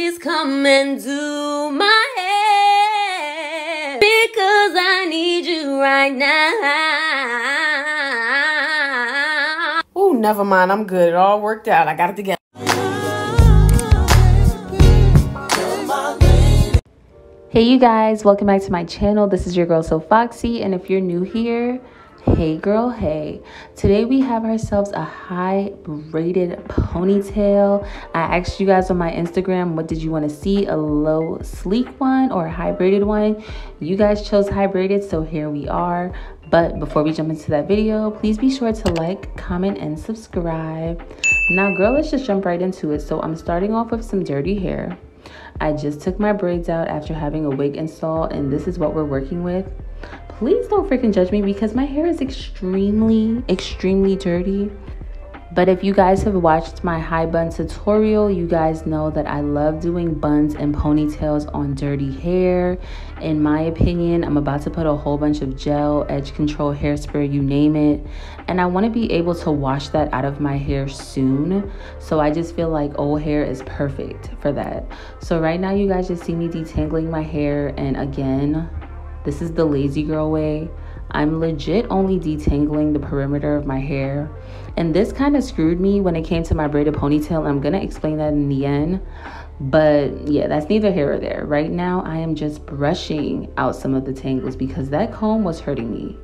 please come and do my hair, because I need you right now. Oh, never mind. I'm good. It all worked out. I got it together. Hey you guys, welcome back to my channel. This is your girl sofoxyyy, and if you're new here, hey girl, hey. Today we have ourselves a high braided ponytail. I asked you guys on my Instagram, what did you want to see, a low sleek one or a high braided one? You guys chose high braided, so here we are. But before we jump into that video, please be sure to like, comment, and subscribe. Now girl, let's just jump right into it. So I'm starting off with some dirty hair. I just took my braids out after having a wig install, and this is what we're working with. Please don't freaking judge me because my hair is extremely dirty. But if you guys have watched my high bun tutorial, you guys know that I love doing buns and ponytails on dirty hair. In my opinion, I'm about to put a whole bunch of gel, edge control, hairspray, you name it. And I want to be able to wash that out of my hair soon. So I just feel like old hair is perfect for that. So right now you guys just see me detangling my hair. And again, this is the lazy girl way. I'm legit only detangling the perimeter of my hair. And this kind of screwed me when it came to my braided ponytail. I'm going to explain that in the end. But yeah, that's neither here or there. Right now, I am just brushing out some of the tangles because that comb was hurting me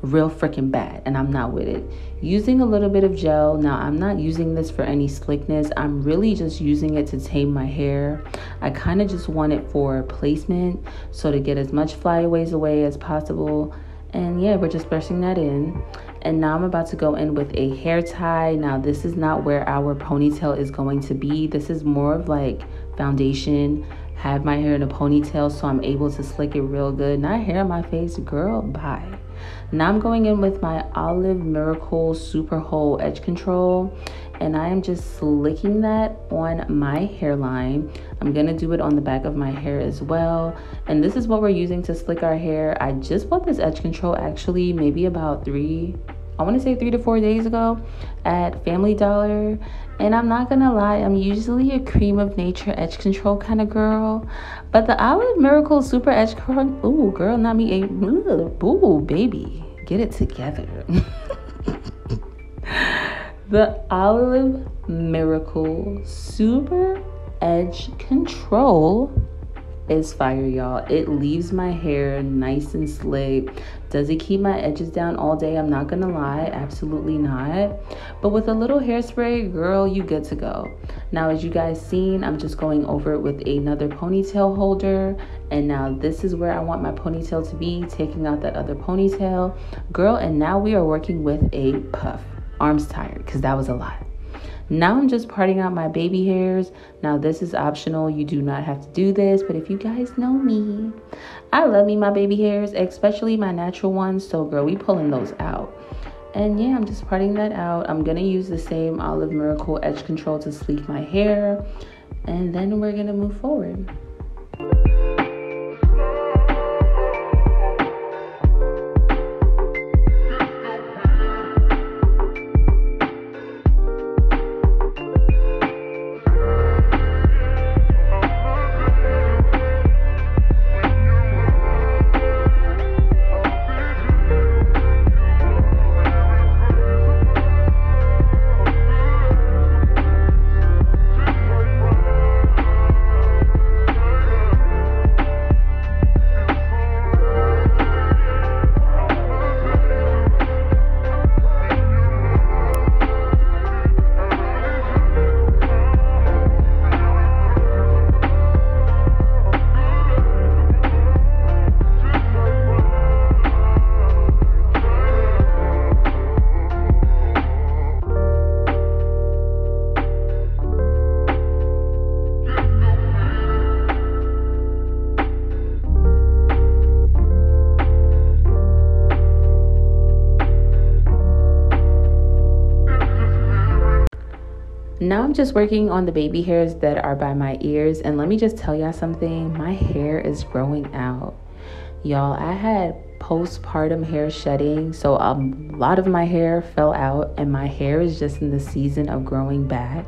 real freaking bad. And I'm not with it. Using a little bit of gel. Now, I'm not using this for any slickness. I'm really just using it to tame my hair. I kind of just want it for placement. So to get as much flyaways away as possible. And yeah, we're just brushing that in. And now I'm about to go in with a hair tie. Now this is not where our ponytail is going to be. This is more of like foundation. Have my hair in a ponytail so I'm able to slick it real good. Not hair on my face, girl, bye. Now I'm going in with my Olive Miracle Super Hold Edge Control. And I am just slicking that on my hairline. I'm gonna do it on the back of my hair as well. And this is what we're using to slick our hair. I just bought this edge control actually maybe about 3 to 4 days ago at Family Dollar. And I'm not gonna lie, I'm usually a cream of nature edge control kind of girl. But the Olive Miracle Super Edge Control, ooh girl, not me, ooh baby, get it together. The Olive Miracle Super Edge Control is fire, y'all. It leaves my hair nice and slick. Does it keep my edges down all day? I'm not gonna lie, absolutely not. But with a little hairspray, girl, you good to go. Now, as you guys seen, I'm just going over it with another ponytail holder. And now this is where I want my ponytail to be, taking out that other ponytail. Girl, and now we are working with a puff. Arms tired because that was a lot. Now I'm just parting out my baby hairs. Now this is optional. You do not have to do this, but if you guys know me, I love me my baby hairs, especially my natural ones. So girl, we pulling those out. And yeah, I'm just parting that out. I'm gonna use the same Olive Miracle Edge Control to sleek my hair, and then we're gonna move forward. Now I'm just working on the baby hairs that are by my ears, and let me just tell y'all something, my hair is growing out. Y'all, I had postpartum hair shedding, so a lot of my hair fell out and my hair is just in the season of growing back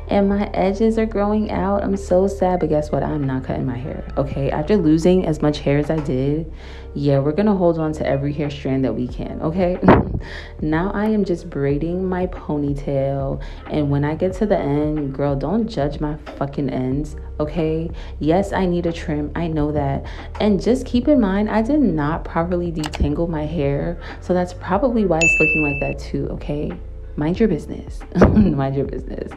and my edges are growing out. I'm so sad, but guess what? I'm not cutting my hair. Okay, after losing as much hair as I did, yeah, we're gonna hold on to every hair strand that we can. Okay. Now I am just braiding my ponytail, and when I get to the end, girl, don't judge my fucking ends. Okay, yes, I need a trim, I know that, and just keep in mind I did not properly detangle my hair, so that's probably why it's looking like that too. Okay, mind your business. Mind your business.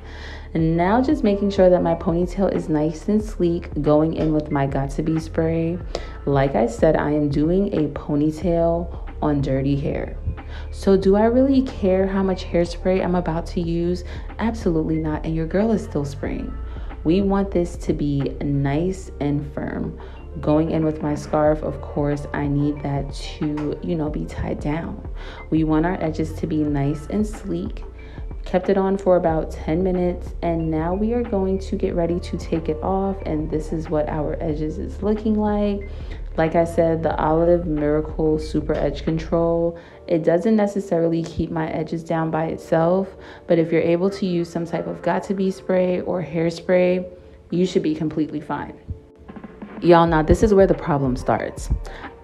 And now just making sure that my ponytail is nice and sleek, going in with my Got To Be spray. Like I said, I am doing a ponytail on dirty hair. So do I really care how much hairspray I'm about to use? Absolutely not. And your girl is still spraying. We want this to be nice and firm. Going in with my scarf, of course, I need that to, be tied down. We want our edges to be nice and sleek. Kept it on for about 10 minutes, and now we are going to get ready to take it off, and this is what our edges is looking like. Like I said, the Olive Miracle Super Edge Control, it doesn't necessarily keep my edges down by itself, but if you're able to use some type of Got To Be spray or hairspray, you should be completely fine. Y'all, now this is where the problem starts.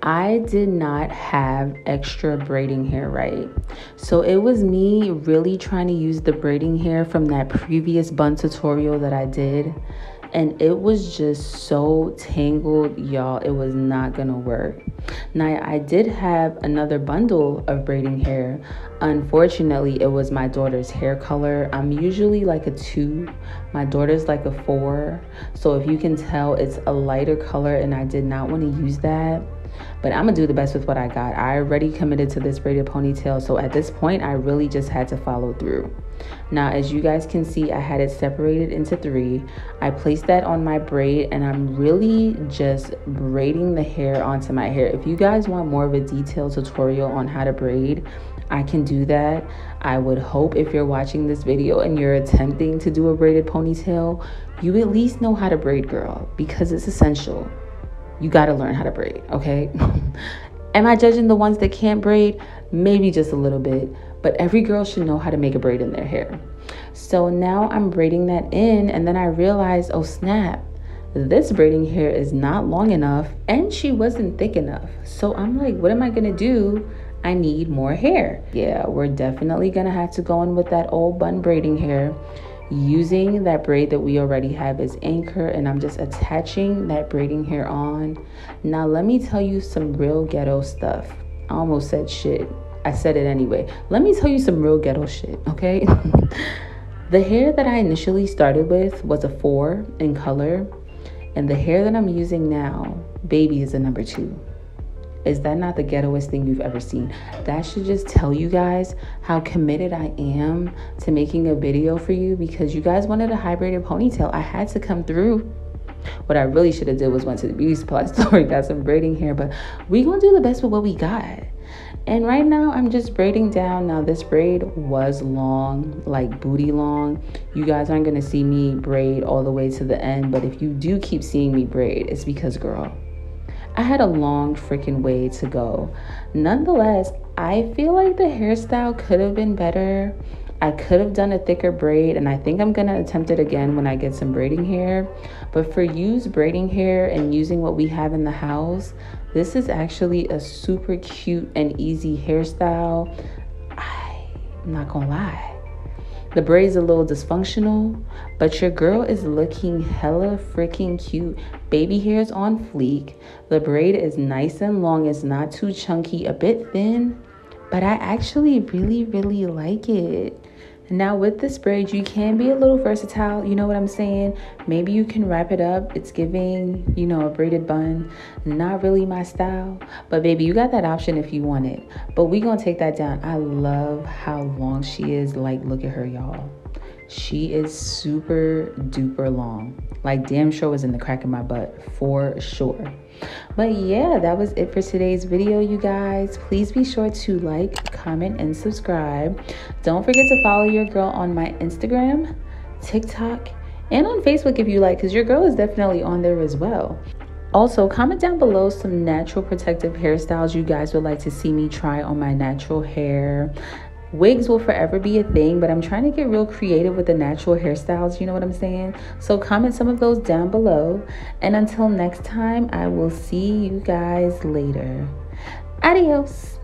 I did not have extra braiding hair, right? So it was me really trying to use the braiding hair from that previous bun tutorial that I did. And it was just so tangled, y'all. It was not gonna work. Now, I did have another bundle of braiding hair. Unfortunately, it was my daughter's hair color. I'm usually like a 2. My daughter's like a 4. So if you can tell, it's a lighter color, and I did not want to use that. But I'm gonna do the best with what I got. I already committed to this braided ponytail, so at this point I really just had to follow through. Now, as you guys can see, I had it separated into 3. I placed that on my braid, and I'm really just braiding the hair onto my hair. If you guys want more of a detailed tutorial on how to braid, I can do that. I would hope if you're watching this video and you're attempting to do a braided ponytail, you at least know how to braid, girl, because it's essential. You got to learn how to braid, okay? Am I judging the ones that can't braid? Maybe just a little bit, but every girl should know how to make a braid in their hair. So now I'm braiding that in, and then I realized, oh snap, this braiding hair is not long enough, and she wasn't thick enough. So I'm like, what am I gonna do? I need more hair. Yeah, we're definitely gonna have to go in with that old bun braiding hair, using that braid that we already have as anchor, and I'm just attaching that braiding hair on. Now let me tell you some real ghetto stuff. I almost said shit. I said it anyway. Let me tell you some real ghetto shit, okay? The hair that I initially started with was a 4 in color, and the hair that I'm using now, baby, is a number 2. Is that not the ghettoest thing you've ever seen? That should just tell you guys how committed I am to making a video for you, because you guys wanted a high braided ponytail. I had to come through. What I really should have did was went to the beauty supply store, got some braiding hair, but we gonna do the best with what we got. And right now I'm just braiding down. Now this braid was long, like booty long. You guys aren't gonna see me braid all the way to the end, but if you do keep seeing me braid, it's because, girl, I had a long freaking way to go. Nonetheless, I feel like the hairstyle could have been better. I could have done a thicker braid, and I think I'm gonna attempt it again when I get some braiding hair. But for used braiding hair and using what we have in the house, this is actually a super cute and easy hairstyle. I'm not gonna lie. The braid's a little dysfunctional, but your girl is looking hella freaking cute. Baby hair's on fleek. The braid is nice and long. It's not too chunky, a bit thin, but I actually really like it. Now with this braid, you can be a little versatile, you know what I'm saying? Maybe you can wrap it up. It's giving, a braided bun. Not really my style, but baby, you got that option if you want it. But we gonna take that down. I love how long she is. Like, look at her, y'all. She is super duper long. Like, damn sure was in the crack of my butt, for sure. But yeah, that was it for today's video, you guys. Please be sure to like, comment, and subscribe. Don't forget to follow your girl on my Instagram, TikTok, and on Facebook if you like, because your girl is definitely on there as well. Also, comment down below some natural protective hairstyles you guys would like to see me try on my natural hair. Wigs will forever be a thing, but I'm trying to get real creative with the natural hairstyles, you know what I'm saying? So comment some of those down below. And until next time, I will see you guys later. Adios.